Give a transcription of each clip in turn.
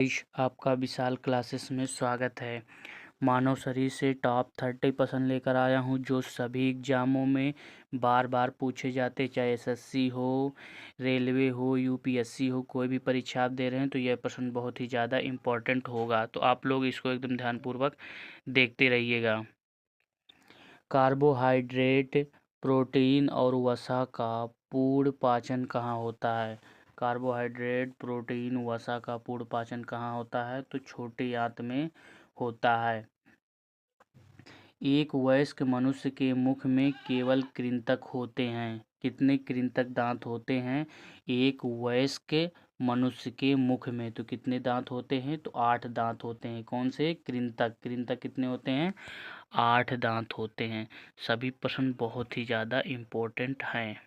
आपका विशाल क्लासेस में स्वागत है। मानव शरीर से टॉप 30 प्रश्न लेकर आया हूं जो सभी एग्जामों में बार बार पूछे जाते, चाहे एसएससी हो, रेलवे हो, यूपीएससी हो, कोई भी परीक्षा आप दे रहे हैं तो यह प्रश्न बहुत ही ज़्यादा इम्पोर्टेंट होगा। तो आप लोग इसको एकदम ध्यानपूर्वक देखते रहिएगा। कार्बोहाइड्रेट, प्रोटीन और वसा का पूर्ण पाचन कहाँ होता है? कार्बोहाइड्रेट, प्रोटीन, वसा का पूर्ण पाचन कहाँ होता है? तो छोटी आंत में होता है। एक वयस्क मनुष्य के मुख में केवल कृंतक होते हैं। कितने कृंतक दांत होते हैं एक वयस्क मनुष्य के मुख में? तो कितने दांत होते हैं? तो 8 दांत होते हैं। कौन से? कृंतक। कृंतक कितने होते हैं? 8 दांत होते हैं। सभी प्रश्न बहुत ही ज़्यादा इम्पोर्टेंट हैं।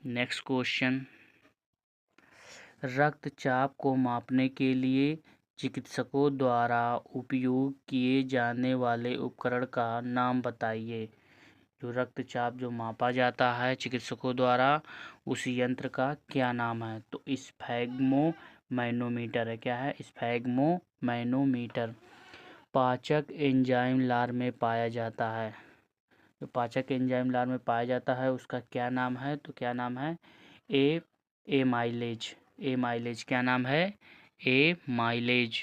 नेक्स्ट क्वेश्चन, रक्तचाप को मापने के लिए चिकित्सकों द्वारा उपयोग किए जाने वाले उपकरण का नाम बताइए। जो रक्तचाप जो मापा जाता है चिकित्सकों द्वारा, उस यंत्र का क्या नाम है? तो स्फैग्मो मैनोमीटर है। क्या है? स्फैग्मो मैनोमीटर। पाचक एंजाइम लार में पाया जाता है। जो पाचक एंजाइम लार में पाया जाता है उसका क्या नाम है? तो क्या नाम है? एमाइलेज। एमाइलेज। क्या नाम है? एमाइलेज।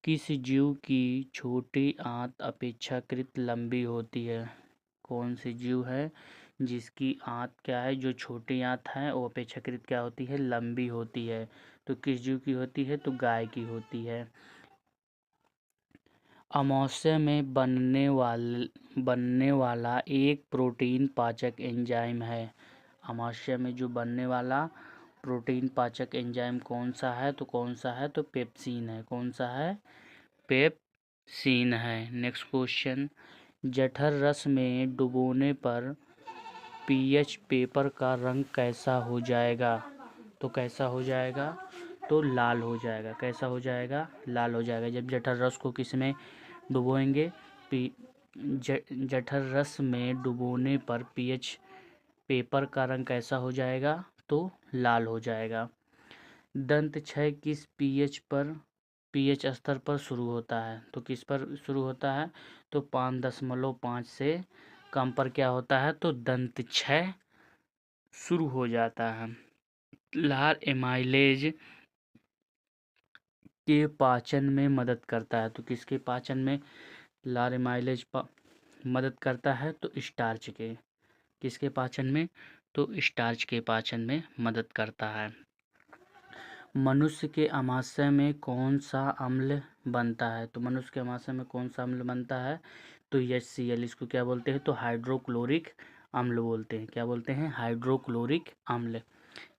किस जीव की छोटी आंत अपेक्षाकृत लंबी होती है? कौन सी जीव है जिसकी आंत क्या है, जो छोटी आंत है वो अपेक्षाकृत क्या होती है? लंबी होती है। तो किस जीव की होती है? तो गाय की होती है। अमाशय में बनने वाला एक प्रोटीन पाचक एंजाइम है। अमाशय में जो बनने वाला प्रोटीन पाचक एंजाइम कौन सा है? तो कौन सा है? तो पेप्सिन है। कौन सा है? पेप्सिन है। नेक्स्ट क्वेश्चन, जठर रस में डुबोने पर पीएच पेपर का रंग कैसा हो जाएगा? तो कैसा हो जाएगा? तो लाल हो जाएगा। कैसा हो जाएगा? लाल हो जाएगा। जब जठर रस को किस में डुबोएंगे? जठर रस में डुबोने पर पीएच पेपर का रंग कैसा हो जाएगा? तो लाल हो जाएगा। दंत क्षय किस पीएच स्तर पर शुरू होता है? तो किस पर शुरू होता है? तो 5.5 से कम पर क्या होता है? तो दंत क्षय शुरू हो जाता है। लार एमाइलेज के पाचन में मदद करता है। तो किसके पाचन में लार एमाइलेज मदद करता है? तो स्टार्च के। किसके पाचन में? तो स्टार्च के पाचन में मदद करता है। मनुष्य के आमाशय में कौन सा अम्ल बनता है? तो मनुष्य के आमाशय में कौन सा अम्ल बनता है? तो HCl। इसको क्या बोलते हैं? तो हाइड्रोक्लोरिक अम्ल बोलते हैं। क्या बोलते हैं? हाइड्रोक्लोरिक अम्ल।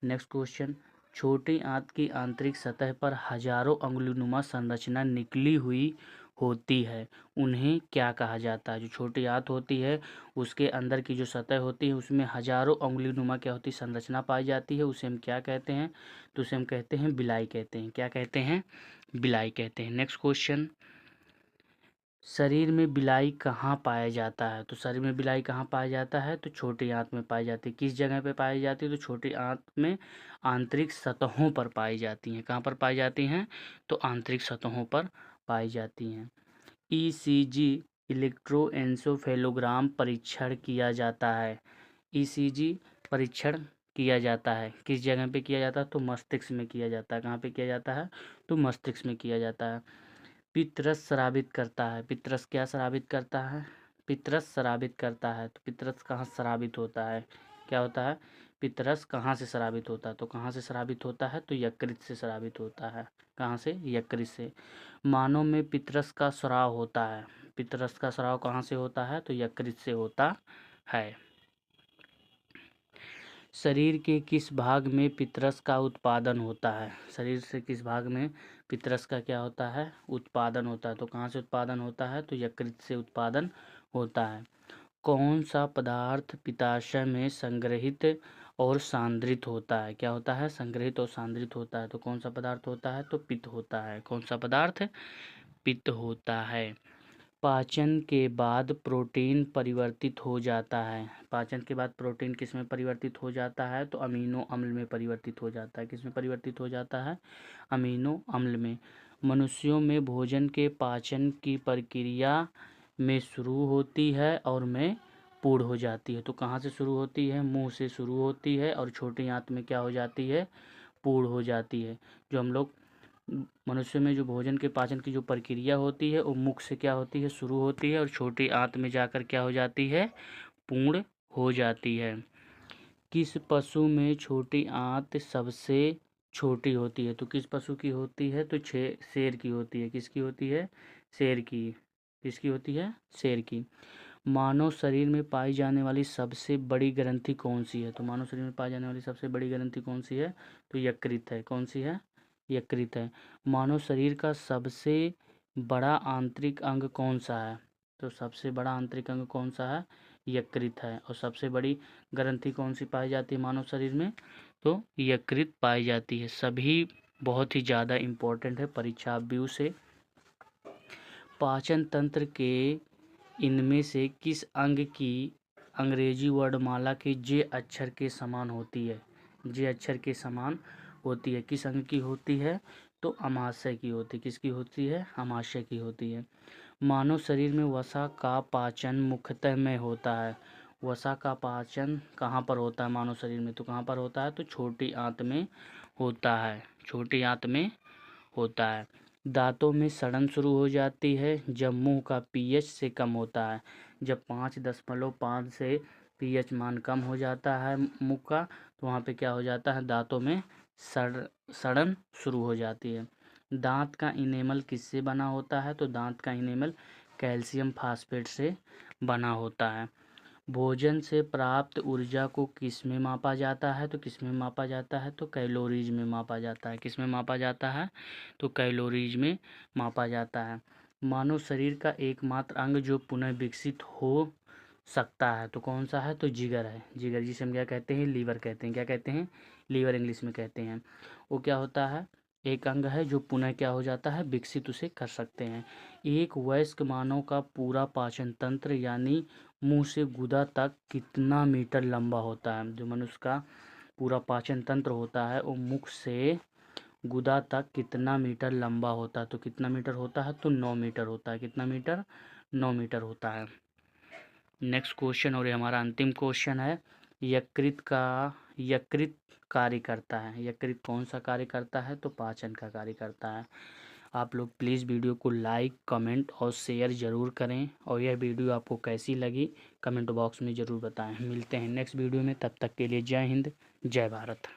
नेक्स्ट क्वेश्चन, छोटी आंत की आंतरिक सतह पर हजारों अंगुलीनुमा संरचना निकली हुई होती है, उन्हें क्या कहा जाता है? जो छोटी आंत होती है उसके अंदर की जो सतह होती है उसमें हजारों अंगुलीनुमा क्या होती है? संरचना पाई जाती है। उसे हम क्या कहते हैं? तो उसे हम कहते हैं बिलाई कहते हैं। क्या कहते हैं? बिलाई कहते हैं। नेक्स्ट क्वेश्चन, शरीर में बिलाई कहाँ पाया जाता है? तो शरीर में बिलाई कहाँ पाया जाता है? तो छोटी आंत में पाई जाती है। किस जगह पे पाई जाती है? तो छोटी आंत में आंतरिक सतहों पर पाई जाती हैं। कहाँ पर पाई जाती हैं? तो आंतरिक सतहों पर पाई जाती हैं। ECG इलेक्ट्रोएन्सेफेलोग्राम परीक्षण किया जाता है। ECG परीक्षण किया जाता है किस जगह पे किया जाता है? तो मस्तिष्क में किया जाता है। कहाँ पे किया जाता है? तो मस्तिष्क में किया जाता है। पितरस स्रावित करता है। पितरस क्या स्रावित करता है? पितरस स्रावित करता है। तो पितरस कहाँ स्रावित होता है? क्या होता है? पितरस कहाँ से स्रावित होता है? तो कहाँ से स्रावित होता है? तो यकृत से स्रावित होता है। कहाँ से? यकृत से। मानव में पितरस का स्राव होता है। पितरस का स्राव कहाँ से होता है? तो यकृत से होता है। शरीर के किस भाग में पितरस का उत्पादन होता है? शरीर से किस भाग में पितरस का क्या होता है? उत्पादन होता है। तो कहाँ से उत्पादन होता है? तो यकृत से उत्पादन होता है। कौन सा पदार्थ पित्ताशय में संग्रहित और सांद्रित होता है? क्या होता है? संग्रहित और सांद्रित होता है। तो कौन सा पदार्थ होता है? तो पित्त होता है। कौन सा पदार्थ? पित्त होता है। पाचन के बाद प्रोटीन परिवर्तित हो जाता है। पाचन के बाद प्रोटीन किस में परिवर्तित हो जाता है? तो अमीनो अम्ल में परिवर्तित हो जाता है। किस में परिवर्तित हो जाता है? अमीनो अम्ल में। मनुष्यों में भोजन के पाचन की प्रक्रिया में शुरू होती है और में पूर्ण हो जाती है। तो कहाँ से शुरू होती है? मुंह से शुरू होती है और छोटी आंत में क्या हो जाती है? पूर्ण हो जाती है। जो हम लोग मनुष्य में जो भोजन के पाचन की जो प्रक्रिया होती है वो मुख से क्या होती है? शुरू होती है और छोटी आंत में जाकर क्या हो जाती है? पूर्ण हो जाती है। किस पशु में छोटी आंत सबसे छोटी होती है? तो किस पशु की होती है? तो शेर की होती है। किसकी होती है? शेर की। किसकी होती है? शेर की। मानव शरीर में पाई जाने वाली सबसे बड़ी ग्रंथि कौन सी है? तो मानव शरीर में पाई जाने वाली सबसे बड़ी ग्रंथि कौन सी है? तो यकृत है। कौन सी है? यकृत है। मानव शरीर का सबसे बड़ा आंतरिक अंग कौन सा है? तो सबसे बड़ा आंतरिक अंग कौन सा है? यकृत है। और सबसे बड़ी ग्रंथि कौन सी पाई जाती है मानव शरीर में? तो यकृत पाई जाती है। सभी बहुत ही ज़्यादा इम्पोर्टेंट है परीक्षा व्यू से। पाचन तंत्र के इनमें से किस अंग की अंग्रेजी वर्णमाला के जे अक्षर के समान होती है? जे अक्षर के समान होती है। किस अंग की होती है? तो अमाशय की होती है। किसकी होती है? अमाशय की होती है। मानव शरीर में वसा का पाचन मुख्यतः में होता है। वसा का पाचन कहाँ पर होता है मानव शरीर में? तो कहाँ पर होता है? तो छोटी आंत में होता है। छोटी आंत में होता है। दांतों में सड़न शुरू हो जाती है जब मुंह का पीएच से कम होता है। जब 5.5 से पीएच मान कम हो जाता है मुंह का, तो वहाँ पे क्या हो जाता है? दांतों में सड़न शुरू हो जाती है। दांत का इनेमल किससे बना होता है? तो दांत का इनेमल कैल्शियम फास्फेट से बना होता है। भोजन से प्राप्त ऊर्जा को किस में मापा जाता है? तो किस में मापा जाता है? तो कैलोरीज में मापा जाता है। किस में मापा जाता है? तो कैलोरीज में मापा जाता है। मानव शरीर का एकमात्र अंग जो पुनः विकसित हो सकता है तो कौन सा है? तो जिगर है। जिगर जिसे हम क्या कहते हैं? लीवर कहते हैं। क्या कहते हैं? लीवर इंग्लिश में कहते हैं। वो क्या होता है? एक अंग है जो पुनः क्या हो जाता है? विकसित उसे कर सकते हैं। एक वयस्क मानव का पूरा पाचन तंत्र यानी मुंह से गुदा तक कितना मीटर लंबा होता है? जो मनुष्य का पूरा पाचन तंत्र होता है वो मुख से गुदा तक कितना मीटर लंबा होता है? तो कितना मीटर होता है? तो 9 मीटर होता है। कितना मीटर? 9 मीटर होता है। नेक्स्ट क्वेश्चन और ये हमारा अंतिम क्वेश्चन है। यकृत कार्य करता है। यकृत कौन सा कार्य करता है? तो पाचन का कार्य करता है। आप लोग प्लीज़ वीडियो को लाइक कमेंट और शेयर ज़रूर करें और यह वीडियो आपको कैसी लगी कमेंट बॉक्स में ज़रूर बताएं। मिलते हैं नेक्स्ट वीडियो में, तब तक के लिए जय हिंद जय भारत।